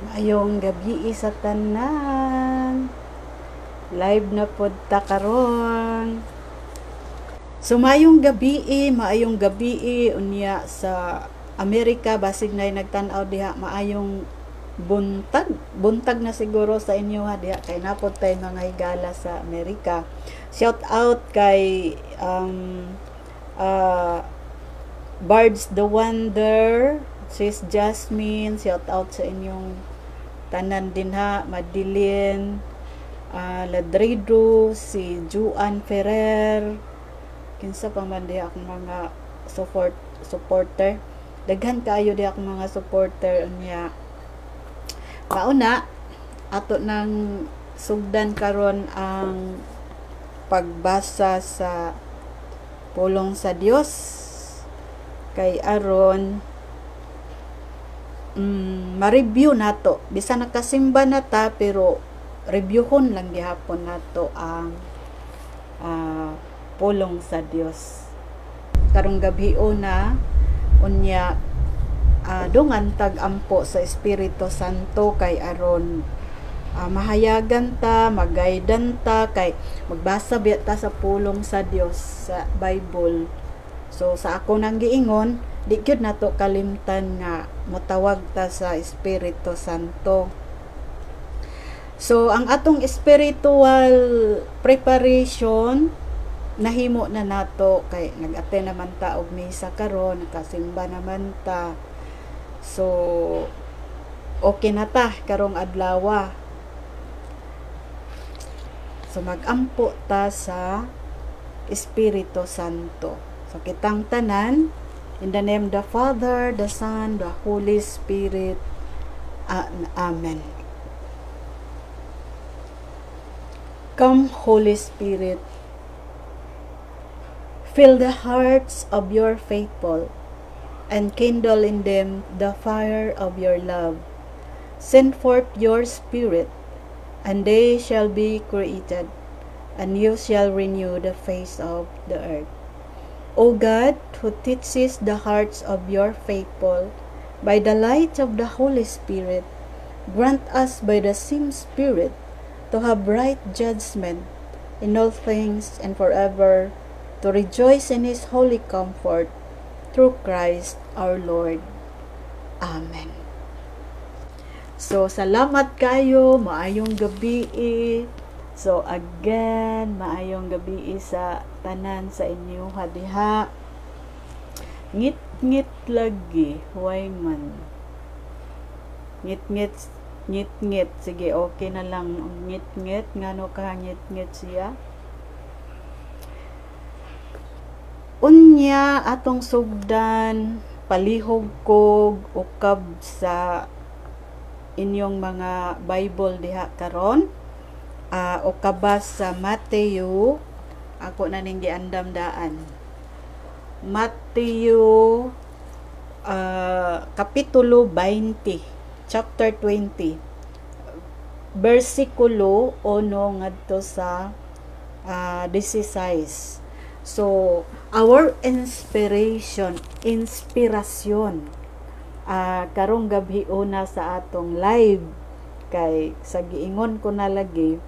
Maayong gabi sa tanan. Live na pod ta karon. So maayong gabi unya sa Amerika basig na nagtan-aw diha maayong buntag na siguro sa inyo ha diha kay napod tay mga higala sa Amerika. Shout out kay Bards the Wonder, Sis Jasmine, shout out sa inyong tanan din ha, Madeline, Ladrido, si Juan Ferrer, kinsa pa man diha akong mga supporter. Daghan kaayo diha akong mga supporter unya. Mauna ato nang sugdan karon ang pagbasa sa pulong sa Dios kay aron ma-review nato bisan nakasimba na ta pero reviewhon lang gihapon nato ang pulong sa Dios karong gabi na unya dungan tag-ampo sa Espiritu Santo kay aron mahayagan ta, magaydan ta kay magbasa biya ta sa pulong sa Dios sa Bible. So sa ako nang giingon, di gyud nato kalimtan nga motawag ta sa Espiritu Santo. So ang atong spiritual preparation nahimo na nato kay nag-attend naman ta og misa karon, nakasimba naman ta. So okay na ta karong adlaw. So mag-ampo ta sa Espiritu Santo. So kitang tanan, in the name of the Father, the Son, the Holy Spirit. Amen. Come, Holy Spirit, fill the hearts of your faithful and kindle in them the fire of your love. Send forth your Spirit, and they shall be created, and you shall renew the face of the earth. O God, who teaches the hearts of your faithful by the light of the Holy Spirit, grant us by the same Spirit to have right judgment in all things and forever, to rejoice in His holy comfort, through Christ our Lord. Amen. So, salamat kayo, maayong gabi. So again, maayong gabi sa tanan sa inyo hadiha. Ngit-ngit lagi, huway man. Ngit-ngit. Sige, okay na lang. Ngit-ngit, ngano ka ngit-ngit siya. Unya atong sugdan, palihog kog ukab sa inyong mga Bible diha karon. O kabas sa Mateo, ako na ning giandam daan. Mateo kapitulo 20, chapter 20, versikulo 1 ngadto sa 16. So our inspirasyon karong gabi una sa atong live kay sa giingon ko na lagi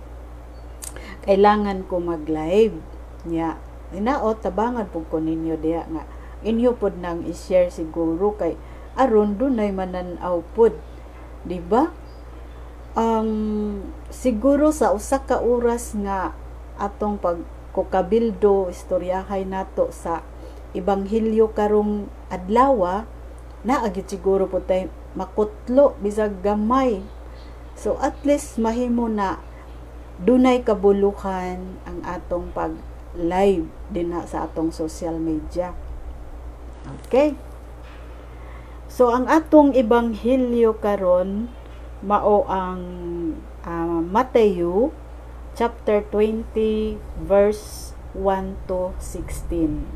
kailangan ko mag-live nya inaot tabangan pud ko ninyo diha nga inyo pod nang i-share siguro kay aron dunay manan-aw pod, di ba? Siguro sa usa ka oras nga atong pagkukabildo istoryahay nato sa ebanghelyo karong adlaw naagit siguro po tayo makutlo bisag gamay. So at least mahimo na dunay kabuluhan ang atong pag live din sa atong social media. Okay, so ang atong ebanghelyo karon mao ang Mateo chapter 20 verse 1 to 16.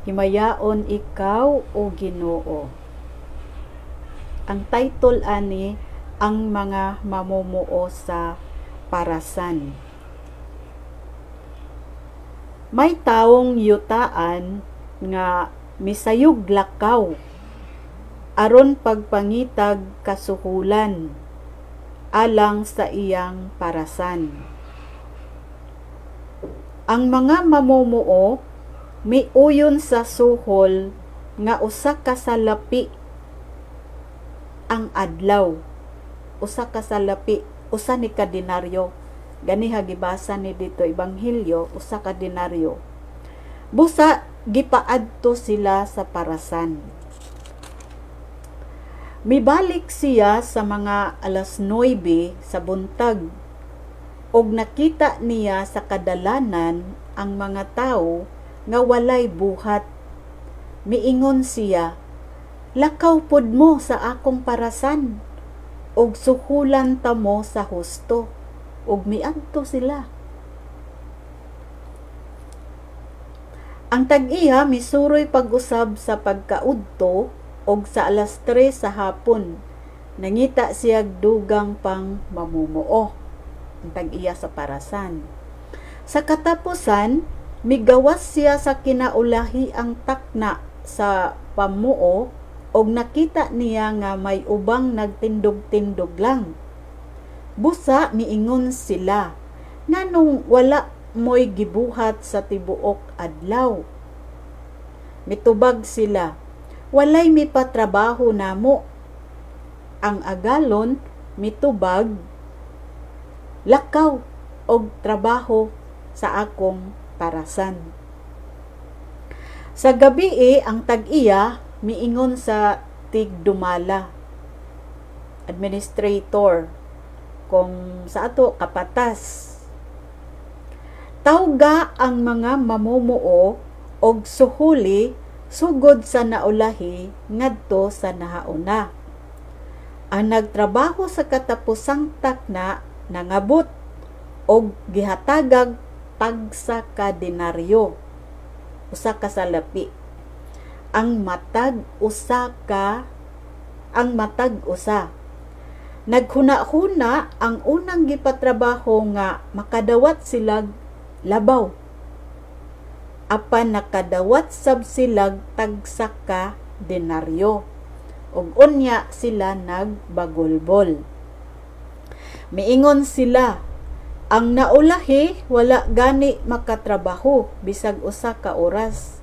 Himayaon ikaw o Ginoo. Ang title ani ang mga mamumuo sa parasan. May taong yutaan nga misayog lakaw aron pagpangitag kasuhulan alang sa iyang parasan. Ang mga mamumuo miuyon sa suhol nga usa ka salapi ang adlaw. Usa ka salapi, usa ni ka denaryo. Gani gibasa ni dito Ebanghelyo, usa ka denaryo. Busa gipaadto sila sa parasan. Mibalik siya sa mga alas 9 sa buntag og nakita niya sa kadalanan ang mga tawo nga walay buhat. Miingon siya, "Lakaw pod mo sa akong parasan og suhulan ta mo sa husto." Og miadto sila. Ang tag-iya misuroy pag-usab sa pagkaudto og sa alas 3 sa hapon nangita siya dugang pang mamumuo. Ang tag-iya sa parasan. Sa katapusan, migawas siya sa kinaulahi ang takna sa pamuo og nakita niya nga may ubang nagtindog-tindog lang. Busa miingon sila, nganong wala mo'y gibuhat sa tibuok adlaw. Mitubag sila, walay mipatrabaho namo. Ang agalon mitubag, lakaw og trabaho sa akong parasan. Sa gabi ang tag-iya miingon sa tigdumala, administrator, kung sa ato kapatas. Tawga ang mga mamumuo og suhuli sugod sa naulahi ngadto sa nahauna. Ang nagtrabaho sa katapusang takna nangabot og gihatagag tagsa ka denaryo, usa ka salapi. Ang matag usa. Naghuna-huna ang unang gipatrabaho nga makadawat silag labaw. Apan nakadawat sab silag tagsa ka denaryo. Ug unya sila nagbagolbol. Miingon sila, ang naulahi wala gani makatrabaho bisag usa ka oras.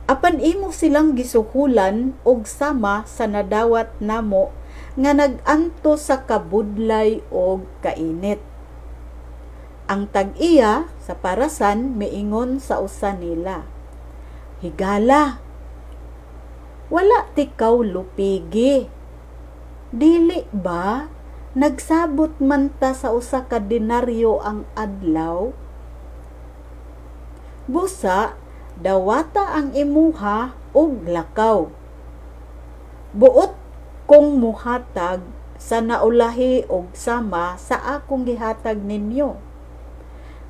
Apan imo silang gisuhulan og sama sa nadawat namo nga nag-anto sa kabudlay og kainit. Ang tag-iya sa parasan miingon sa usa nila, higala, wala tikaw lupigi. Dili ba nagsabot man ta sa usa ka denaryo ang adlaw? Busa dawata ang imuha og lakaw. Buot kung muhatag sa naulahi og sama sa akong gihatag ninyo.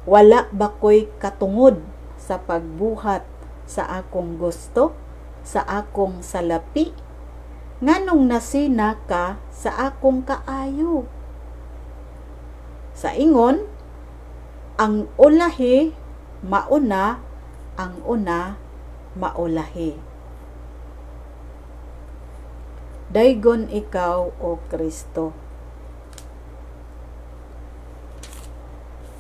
Wala ba ko'y katungod sa pagbuhat sa akong gusto, sa akong salapi? Nganong nasina ka sa akong kaayo? Sa ingon, ang ulahi mauna, ang una maulahi. Daygon ikaw o Kristo.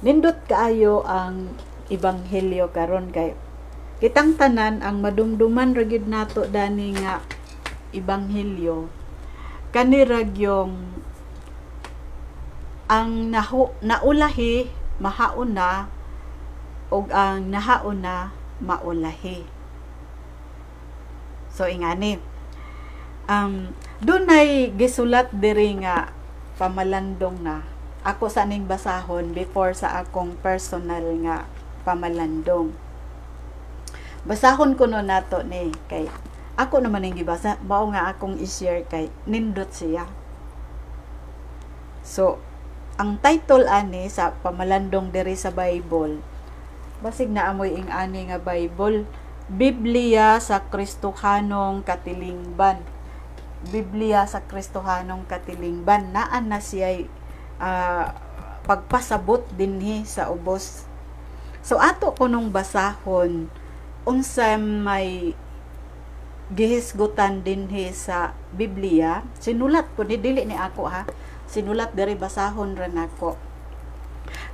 Nindot kaayo ang Ebanghelyo karon kay kitang tanan ang madumduman ra gyud nato dani nga Ebanghelyo kani ra gyong ang naulahi mahauna ug ang nahauna maulahi. So ingani dunay gisulat diri nga pamalandong na ako sa ning basahon before sa akong personal nga pamalandong. Basahon ko no nato ni kay ako naman ning gibasa mao nga akong i-share kay nindot siya. So ang title ani sa pamalandong diri sa Bible, basig na amoy ing ani nga Bible, Biblia sa Kristohanong Katilingban. Biblia sa Kristohanong Katilingban, naan na siya pagpasabot dinhi sa ubos. So ato kunong basahon unsa may gihisgutan dinhi sa Biblia, sinulat ko ni dili ni ako ha, sinulat diri basahon ra nako.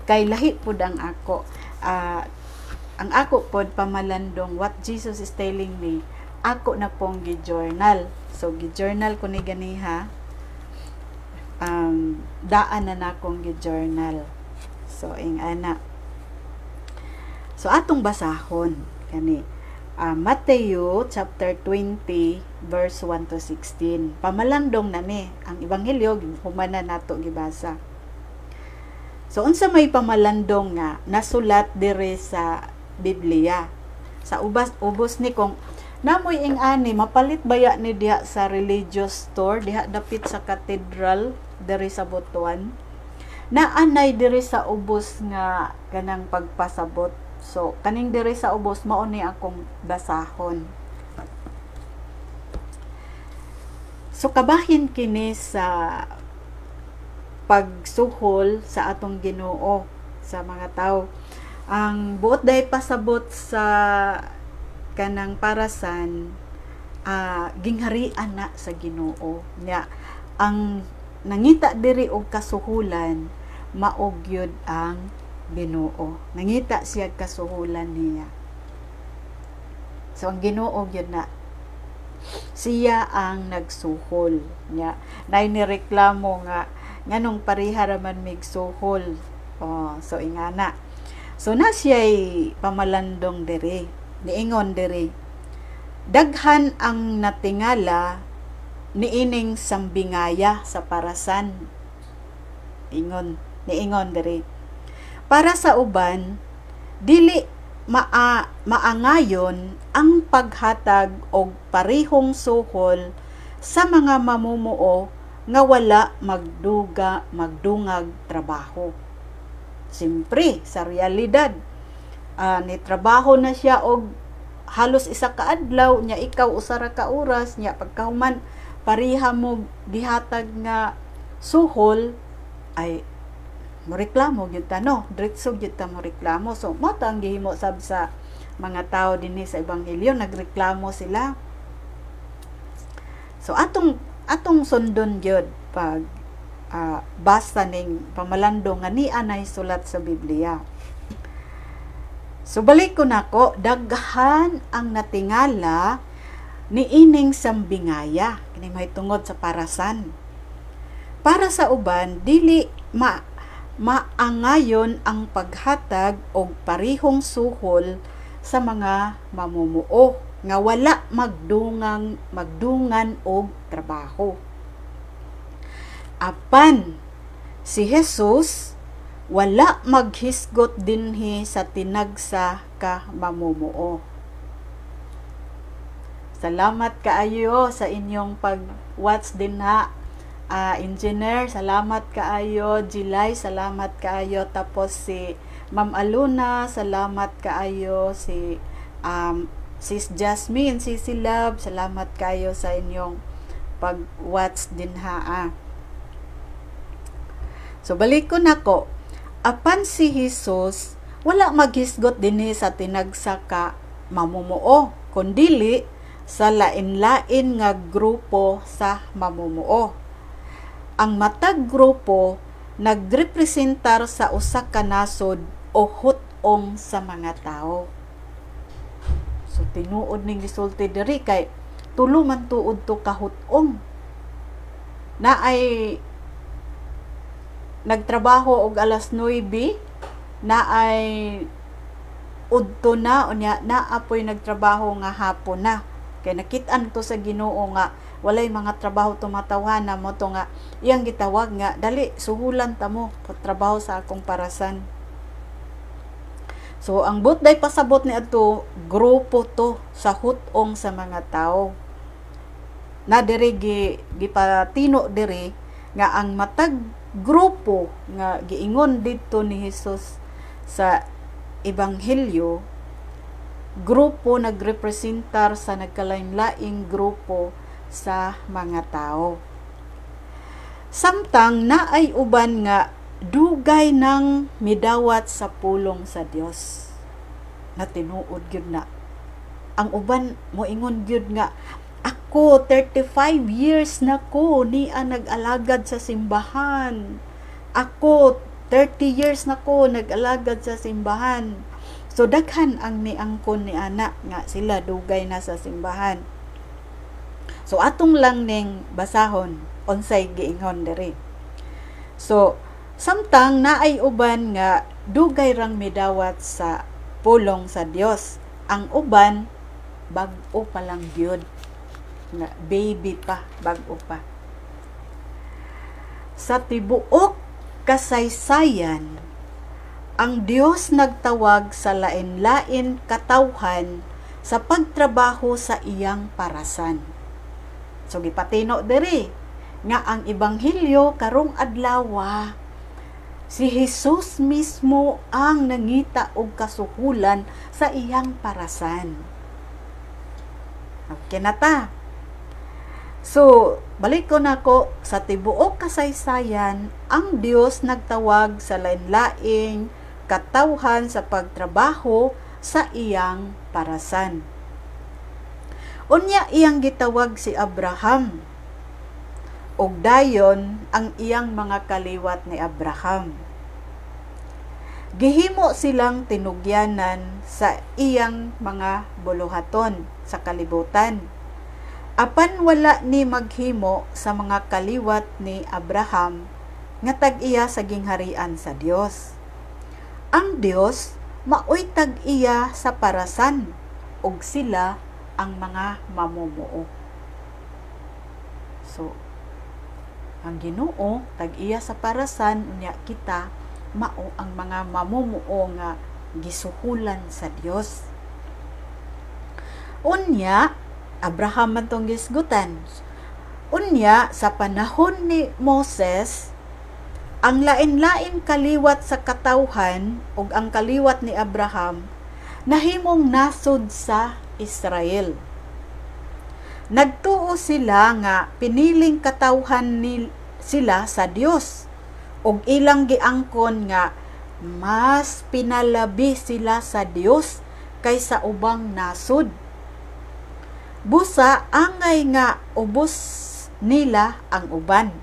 Kay lahi pud ang ako. Ang ako pod pamalandong what Jesus is telling me, ako na pong gi-journal. So gi-journal ko ni ganiha. Daan na nakong gi-journal. So ing ana. So atong basahon kani Mateo chapter 20 verse 1 to 16. Pamalandong na ni ang ebanghelyo humana nato gibasa. So unsa may pamalandong nga nasulat dire sa Biblia. Sa ubos ni kung namoy ing ani mapalit baya ni diha sa religious store diha dapit sa cathedral dire sa Butuan. Naanay dire sa ubos nga kanang pagpasabot. So, kaning dire sa ubos mao ni akong basahon. So, kabahin kini sa pagsuhol sa atong Ginoo sa mga tao. Ang buot day pasabot sa kanang parasan, gingharian na sa Ginoo. Nya, ang nangita diri og kasuhulan, maog yun ang Ginoo. Nangita siya kasuhulan niya. So ang Ginoo gyud na siya ang nagsuhol niya. Nay nireklamo nga nganong pareha ra man mig suhol. So ingana. So na siya'y pamalandong diri. Niingon diri. Daghan ang natingala niining sambingaya sa parasan. Niingon diri. Para sa uban, dili maangayon ang paghatag og parihong suhol sa mga mamumuo nga wala magdungag trabaho. Simpre, sa realidad, ni trabaho na siya og halos isa ka adlaw, nya ikaw usara ka oras, nya pagkahuman pariha mo gihatag nga suhol, ay moreklamo gyud ta no, diretso gyud ta moreklamo. So mo ta ang gihimo sab sa mga tao dinhi sa ebanghelyo, nagreklamo sila. So atong sundon gyud pag basa ning pamalandong nga ni anay sulat sa Biblia. So balik ko nako, daghan ang natingala niining sambingaya kini mahitungod sa parasan. Para sa uban dili maangayon ang paghatag og parihong suhol sa mga mamumuo nga wala magdungan og trabaho. Apan si Jesus wala maghisgot dinhi sa tinagsa ka mamumuo. Salamat kaayo sa inyong pag-watch din ha. Engineer, salamat kaayo. Jilay, salamat kaayo. Tapos si Ma'am Aluna, salamat kaayo. Si Sis Jasmine, si Love, salamat kaayo sa inyong pag-watch din ha. So balik ko nako. Apan si Jesus wala maghisgot dinhi sa tinagsa ka mamumuo, kundili sa lain-lain nga grupo sa mamumuo. Ang matag grupo nagrepresentar sa usa ka nasod o hutong sa mga tao. So tinuod ning gisulti diri kay tulo man tuod to ka hutong. Na ay nagtrabaho og alas 9, na ay udto na unya naapoy nagtrabaho nga hapon na. Kay nakit-an to sa Ginoo nga walay mga trabaho tumatawhan na mo to nga iyang gitawag nga dali suhulan ta mo pagtrabaho sa akong parasan. So ang butday pasabot ni adto grupo to sa hutong sa mga tao. Na diri gipatino diri nga ang matag grupo nga giingon didto ni Hesus sa ebanghelyo, grupo nagrepresentar sa nagkalain-laing grupo sa mga tao. Samtang naay uban nga dugay ng midawat sa pulong sa Dios. Na tinuod gyud na. Ang uban moingon gyud nga Ako, 35 years na ko ni nag-alagad sa simbahan. Ako, 30 years na ko nag-alagad sa simbahan. So, daghan ang niangkon ni ana nga sila dugay na sa simbahan. So, atong lang ning basahon, unsay giingon diri. So, samtang naay uban nga dugay rang midawat sa pulong sa Dios. Ang uban, bag-o pa lang gyud. Na baby pa, bag-o pa. Sa tibuok kasaysayan, ang Dios nagtawag sa lain-lain katawhan sa pagtrabaho sa iyang parasan. So gipatino diri nga ang ebanghelyo karong adlaw si Jesus mismo ang nangita og kasuhulan sa iyang parasan. Okay na ta. So, balik ko nako sa tibuok kasaysayan, ang Dios nagtawag sa lain-laing katawhan sa pagtrabaho sa iyang parasan. Unya iyang gitawag si Abraham, ug dayon ang iyang mga kaliwat ni Abraham. Gihimo silang tinugyanan sa iyang mga buluhaton sa kalibutan. Apan wala ni maghimo sa mga kaliwat ni Abraham nga tag-iya sa gingharian sa Dios. Ang Dios maoy tag-iya sa parasan ug sila ang mga mamumuo. So, ang Ginoo tag-iya sa parasan unya kita mao ang mga mamumuo nga gisuhulan sa Dios. Unya Abraham man tong gisgutan. Unya sa panahon ni Moses, ang lain-lain kaliwat sa katawhan ug ang kaliwat ni Abraham nahimong nasod sa Israel. Nagtuo sila nga piniling katawhan ni sila sa Dios ug ilang giangkon nga mas pinalabi sila sa Dios kaysa ubang nasod. Busa angay nga ubos nila ang uban.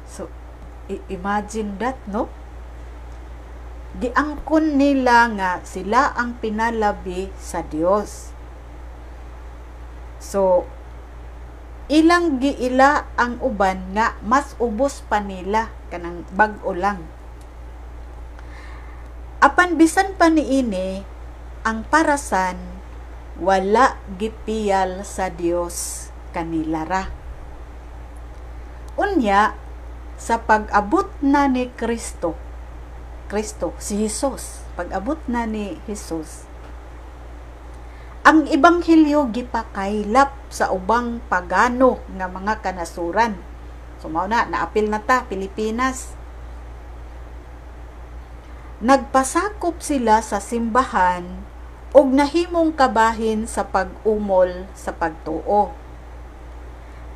So, imagine that, no? Giangkon nila nga sila ang pinalabi sa Dios. So, ilang giila ang uban nga mas ubos pa nila kanang bag-o lang. Apan bisan pa niini, ang parasan wala gipiyal sa Dios kanila ra. Unya sa pag-abot na ni Kristo, si Jesus, pag-abot na ni Jesus, ang ebanghelyo gipakaylap sa ubang pagano nga mga kanasuran. So mao na naapil na ta Pilipinas. Nagpasakop sila sa simbahan ug nahimong kabahin sa pag-umol sa pagtuo.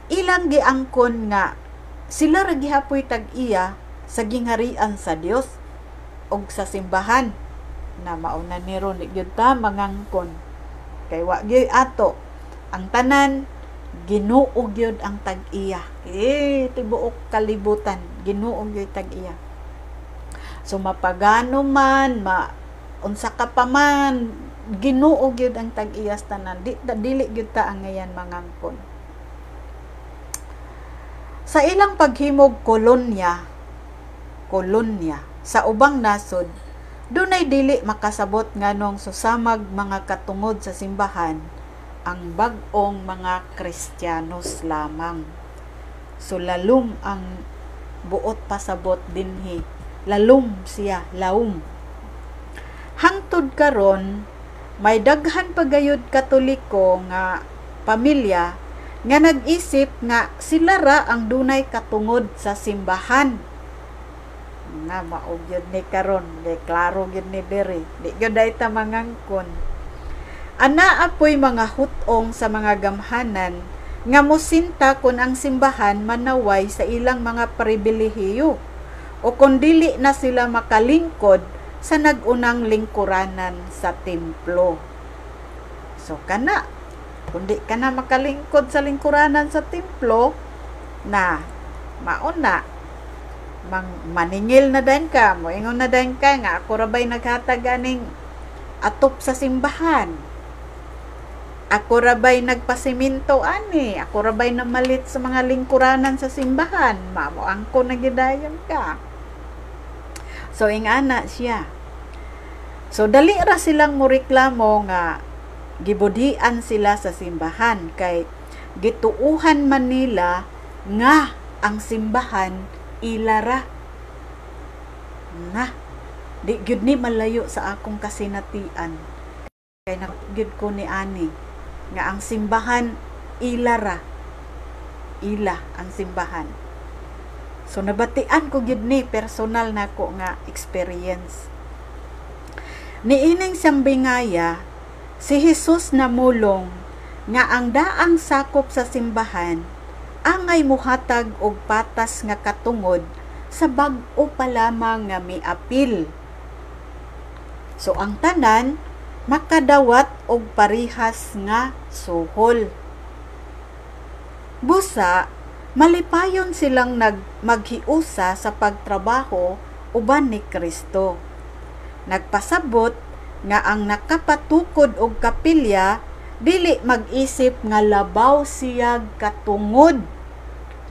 Ilang giangkon nga sila ra gihapoy tag-iya sa gingharian sa Dios ug sa simbahan na mauna ni ron gyud ta mangangkon kay wa gyud ato ang tanan Ginoo gyud ang tag-iya. Tibuok kalibutan Ginoo gyud tag-iya. So mapagano man unsa ka pa man Ginoo gyud ang tag-iyas tanan. Dili gyud ta ang ngayan mangangkon. Sa ilang paghimog kolonya sa ubang nasod, dunay dili makasabot nganong susamag mga katungod sa simbahan ang bag-ong mga Kristiyanos lamang. So lalum ang buot pasabot dinhi. Lalum siya, laum. Hangtod karon may daghan pagayod Katoliko nga pamilya nga nag-isip nga sila ra ang dunay katungod sa simbahan. Nga mao gyud ni karon, klaro gyud ni diri. Di gyud ta mangangkon. Ana apoy mga hutong sa mga gamhanan nga mosinta kun ang simbahan manaway sa ilang mga pribilehiyo o kung dili na sila makalingkod sa nagunang lingkuranan sa templo. So kana, kundi ka na makalingkod sa lingkuranan sa templo, na mauna, maningil na din ka, moingon na din ka, nga ako rabay naghatag aning atop sa simbahan. Ako rabay nagpasiminto ani, ako rabay namalit sa mga lingkuranan sa simbahan, mamoang ko nagidayon ka. So ingana siya. So dali ra silang moreklamo nga gibudian sila sa simbahan, kay gituuhan man nila nga ang simbahan ilara. Nga di gyud ni malayo sa akong kasinatian, kay nagyud ko ni ani nga ang simbahan ilara, ila ang simbahan. So nabatian ko gyud ni, personal nako nga experience. Niining sambingaya si Jesus namulong nga ang daang sakop sa simbahan angay muhatag og patas nga katungod sa bag-o pa lamang nga miapil. So ang tanan makadawat og parihas nga suhol. Busa, malipayon silang maghiusa sa pagtrabaho uban ni Kristo. Nagpasabot nga ang nakapatukod og kapilya dili mag-isip nga labaw siya katungod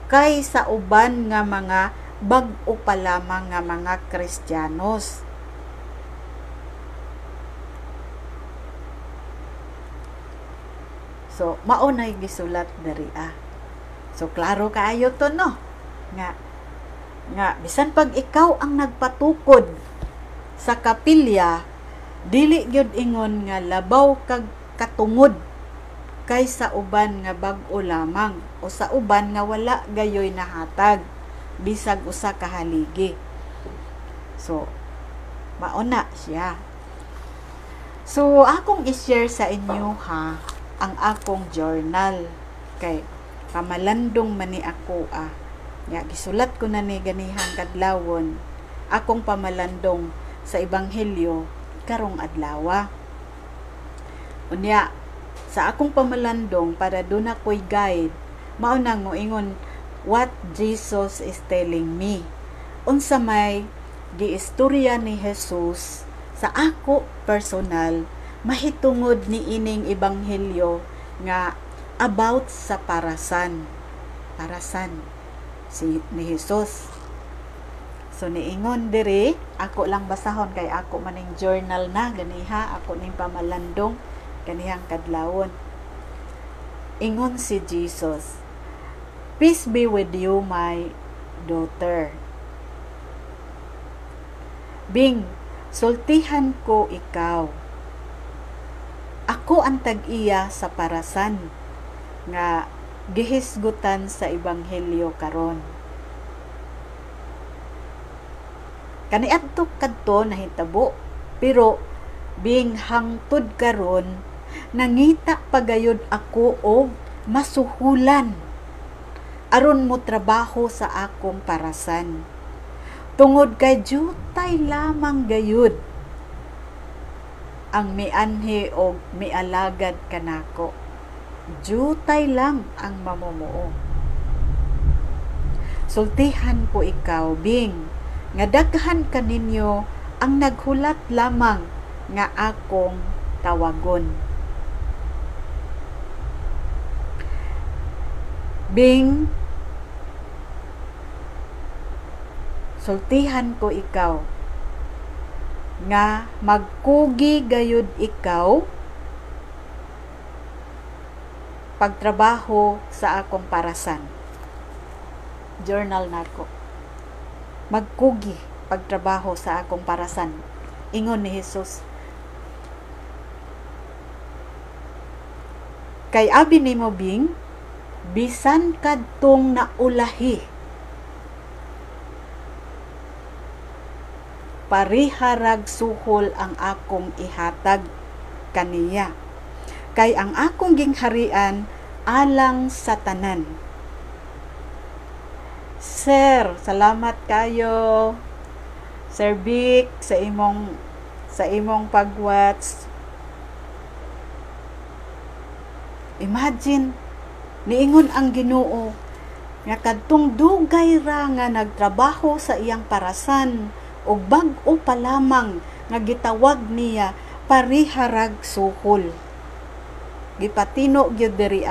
kay sa uban nga mga bag-o pa lamang nga mga Kristiyanos. So maunay gisulat diri So klaro kaayo to no, nga bisan pag ikaw ang nagpatukod sa kapilya, dili gyud ingon nga labaw kag katungod kay sa uban nga bag-o lamang o sa uban nga wala gayoy nahatag bisag usa ka haligi. So mauna siya. So akong i-share sa inyo ang akong journal, kay pamalandong man ni ako nga gisulat ko na ni ganihang kadlawon akong pamalandong sa ebanghelyo karong adlaw. Unya sa akong pamalandong, para doon ako'y guide, maunang moingon what Jesus is telling me. Unsa may giistorya ni Jesus sa ako personal mahitungod ni ining ebanghelyo nga about sa parasan ni Jesus. So niingon diri, ako lang basahon kay ako maning journal na ganiha, ako ning pamalandong kanihang kadlawon. Ingon si Jesus, "Peace be with you, my daughter. Bing, sultihan ko ikaw. Ako ang tag-iya sa parasan nga gihisgutan sa ebanghelyo karon. Kaniadto kadto nahitabo, pero bing hangtod karon nangita pagayod ako og masuhulan aron mo trabaho sa akong parasan. Tungod kay jutay lamang gayud ang mianhi og mialagad kanako. Jutay lang ang mamumuo. Sultihan ko ikaw, Bing, nga daghan kaninyo ang naghulat lamang nga akong tawagon. Bing, sultihan ko ikaw nga magkugi gayud ikaw pagtrabaho sa akong parasan." Journal nako. Magkugi pagtrabaho sa akong parasan, ingon ni Jesus. Kay abi nimo, Bing, bisan kadtong naulahi, pariharag suhol ang akong ihatag kaniya. Kay ang akong gingharian alang sa tanan. Sir, salamat kayo. Sir Vic, sa imong pag-watch. Imagine, niingon ang Ginoo nga kadtong dugay ra nga nagtrabaho sa iyang parasan ug bag-o pa lamang nga gitawag niya pariharag suhol. Gipatino gyud diri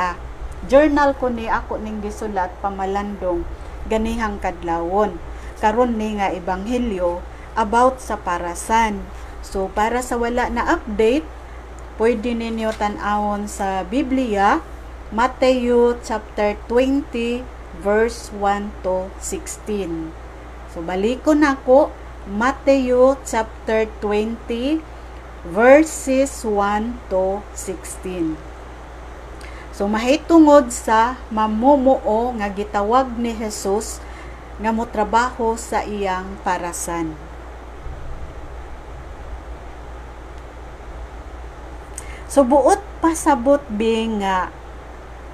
Journal ko ni ako ning gisulat pamalandong ganihang kadlawon. Karon ni nga ebanghelyo about sa parasan. So para sa wala na update, pwede ninyo tan-awon sa Biblia, Matthew chapter 20 verse 1 to 16. So balikon nako, Matthew chapter 20 verses 1 to 16. So mahitungod sa mamumuo nga gitawag ni Jesus nga motrabaho sa iyang parasan. So buot pasabot bing nga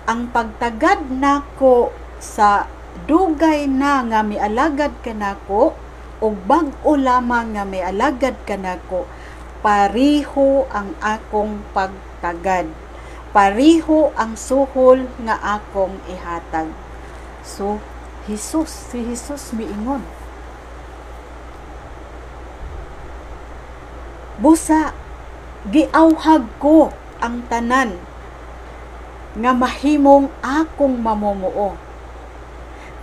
ang pagtagad nako sa dugay na nga mialagad kanako ug bag-o lamang nga mialagad kanako, pariho ang akong pagtagad. Pariho ang suhol nga akong ihatag. So, si Jesus miingon. Busa, giawhag ko ang tanan nga mahimong akong mamumuo.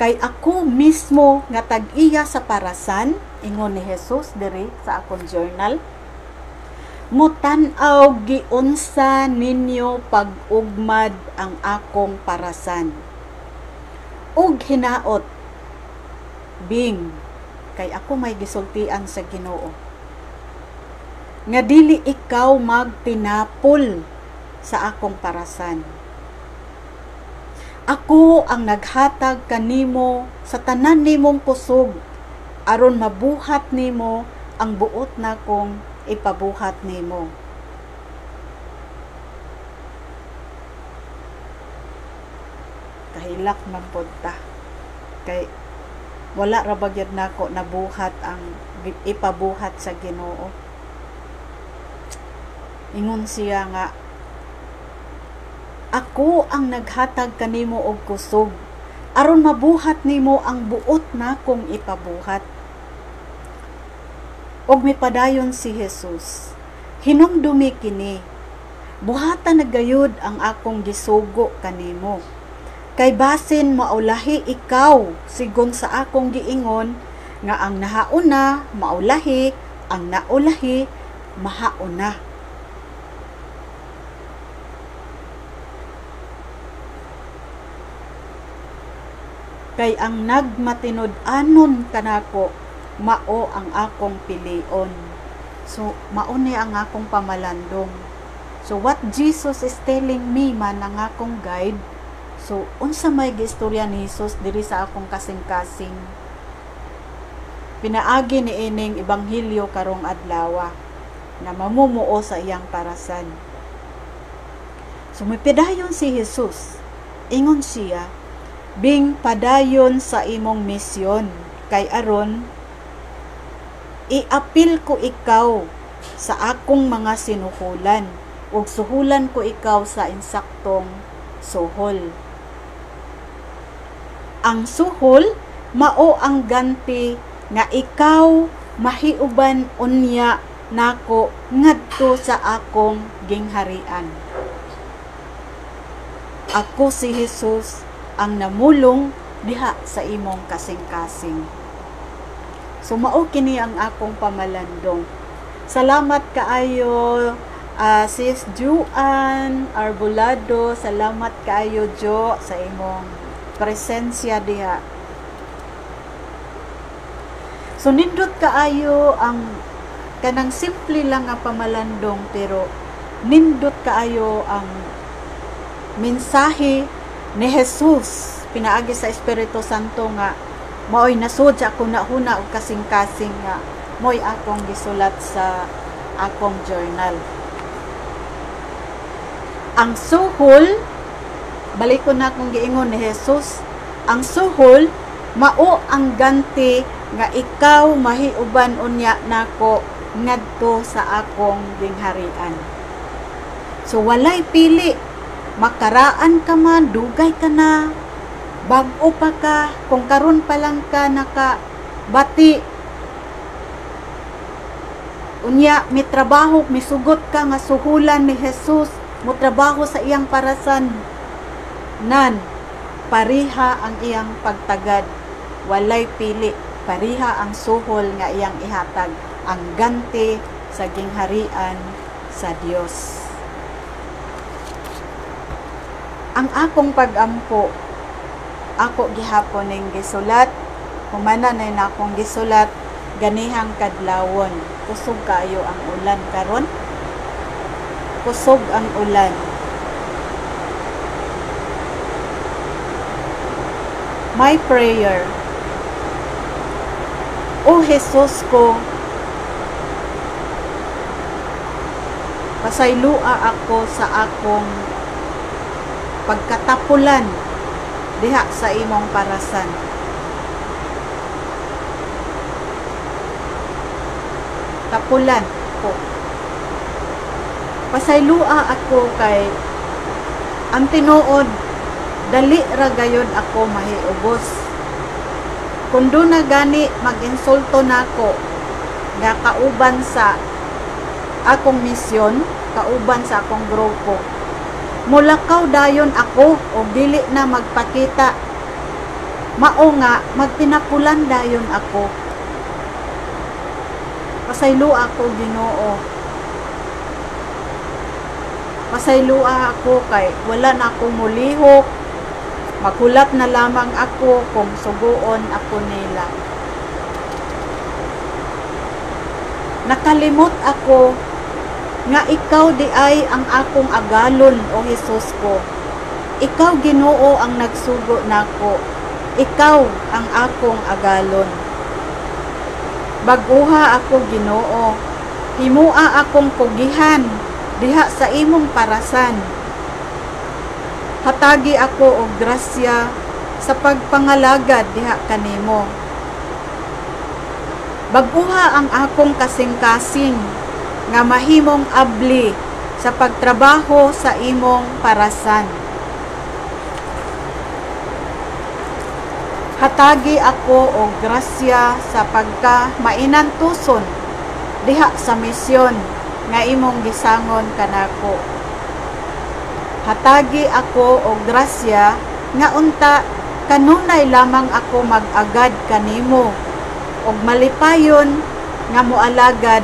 Kay ako mismo nga tag-iya sa parasan, ingon ni Jesus diri sa akong journal, mutan-aw giunsa ninyo pag-ugmad ang akong parasan. Ug hinaot, bing, kay ako may gisultian sa Ginoo, nga dili ikaw magtinapol sa akong parasan. Ako ang naghatag kanimo sa tanan nimong kusog, aron mabuhat nimo ang buot na kong ipabuhat nimo. Kahilak man pod ta. Kay wala ra bagyod nako nabuhat ang ipabuhat sa Ginoo. Ingon siya nga, ako ang naghatag kanimo og kusog, aron mabuhat nimo ang buot na kong ipabuhat. Og mipadayon si Jesus, hinumdumi kini, buhatan na gayud ang akong gisugo kanimo. Kay basin maulahi ikaw, sigon sa akong giingon, nga ang nahauna maulahi, ang naulahi mahauna. Kay ang nagmatinud-anon kanako, mao ang akong pilion. So, mao ni ang akong pamalandong. So, what Jesus is telling me man ang akong guide, so, unsa may gistorya ni Jesus diri sa akong kasing-kasing. Pinaagi ni ining ebanghelyo karong adlaw na mamumuo sa iyang parasan. So, may padayon si Jesus. Ingon siya, bing padayon sa imong misyon, kay aron iapil ko ikaw sa akong mga sinuhulan ug suhulan ko ikaw sa insaktong suhol. Ang suhol mao ang ganti nga ikaw mahiuban unya nako ngadto sa akong gingharian. Ako si Jesus ang namulong diha sa imong kasing-kasing. So mao kini ang akong pamalandong. Salamat kaayo Sis Juan Arbulado, salamat kaayo Jo sa imong presensya diha. So nindot kaayo ang kanang simple lang nga pamalandong, pero nindot kaayo ang mensahe ni Jesus pinaagi sa Espiritu Santo nga maoy nasud sa akong nahuna og kasing-kasing nga mo'y akong gisulat sa akong journal. Ang suhol, balik ko na akong giingon ni Jesus, ang suhol mao ang ganti nga ikaw mahiuban unya nako ngadto sa akong gingharian. So walay pili makaraan ka man, dugay ka na, bag-o pa ka, kung karon pa lang ka nakabati, unya, may trabaho, may sugot ka nga suhulan ni Jesus, mo trabaho sa iyang parasan, nan, pariha ang iyang pagtagad, walay pili, pariha ang suhol nga iyang ihatag, ang ganti sa gingharian sa Dios. Ang akong pag-ampo, ako gihapon ning gisulat, humana na akong gisulat, ganihang kadlawon. Kusog kayo ang ulan karon. Kusog ang ulan. My prayer. O Jesus ko, pasaylua ako sa akong pagkatapulan diha sa imong parasan. Tapulan ko. Pasaylua ako kay ang tinuod, dali ra gayud ako mahiubos. Kung doon na gani mag-insulto nako nga kauban sa akong misyon, kauban sa akong grupo, mulakaw dayon ako o dili na magpakita. Mao nga magpinapulan dayon ako. Pasaylua ako, Ginoo. Pasaylua ako kay wala na akong mulihok. Magulat na lamang ako kung suguon ako nila. Nakalimot ako nga ikaw di ay ang akong agalon, o Jesus ko. Ikaw, Ginoo, ang nagsugo nako. Ikaw ang akong agalon. Baguha ako, Ginoo. Himua akong pugihan diha sa imong parasan. Hatagi ako og grasya sa pagpangalagad diha kanimo. Baguha ang akong kasing-kasing nga mahimong abli sa pagtrabaho sa imong parasan. Hatagi ako og grasya sa pagka mainantuson diha sa misyon nga imong gisangon kanako. Hatagi ako og grasya nga unta kanunay lamang ako mag-agad kanimo og malipayon nga moalagad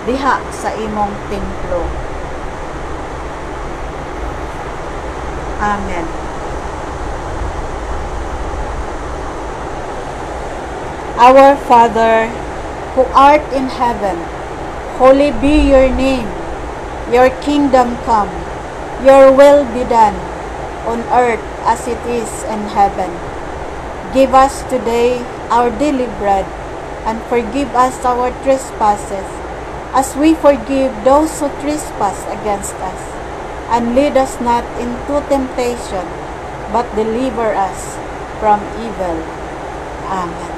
diha sa imong templo. Amen. Our Father, who art in heaven, holy be your name. Your kingdom come. Your will be done on earth as it is in heaven. Give us today our daily bread, and forgive us our trespasses, as we forgive those who trespass against us. And lead us not into temptation, but deliver us from evil. Amen.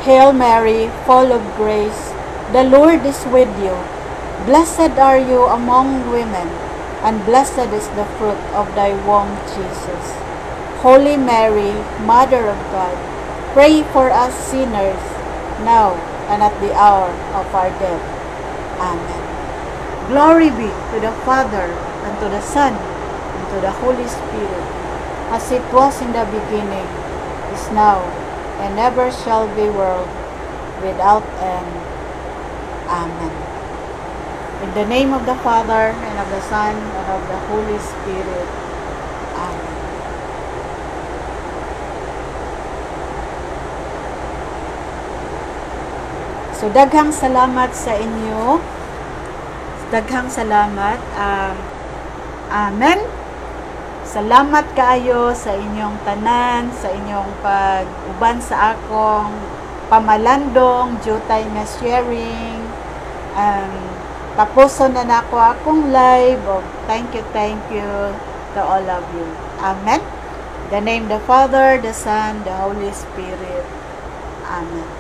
Hail Mary, full of grace, the Lord is with you. Blessed are you among women, and blessed is the fruit of thy womb, Jesus. Holy Mary, Mother of God, pray for us sinners, now and at the hour of our death. Amen. Glory be to the Father, and to the Son, and to the Holy Spirit, as it was in the beginning, is now, and never shall be, world without end. Amen. In the name of the Father, and of the Son, and of the Holy Spirit. Amen. So, daghang salamat sa inyo. Daghang salamat. Amen. Salamat kaayo sa inyong tanan, sa inyong pag-uban sa akong pamalandong, jutay nga sharing. Tapuson na nako akong live. Thank you to all of you. Amen. In the name of the Father, the Son, the Holy Spirit. Amen.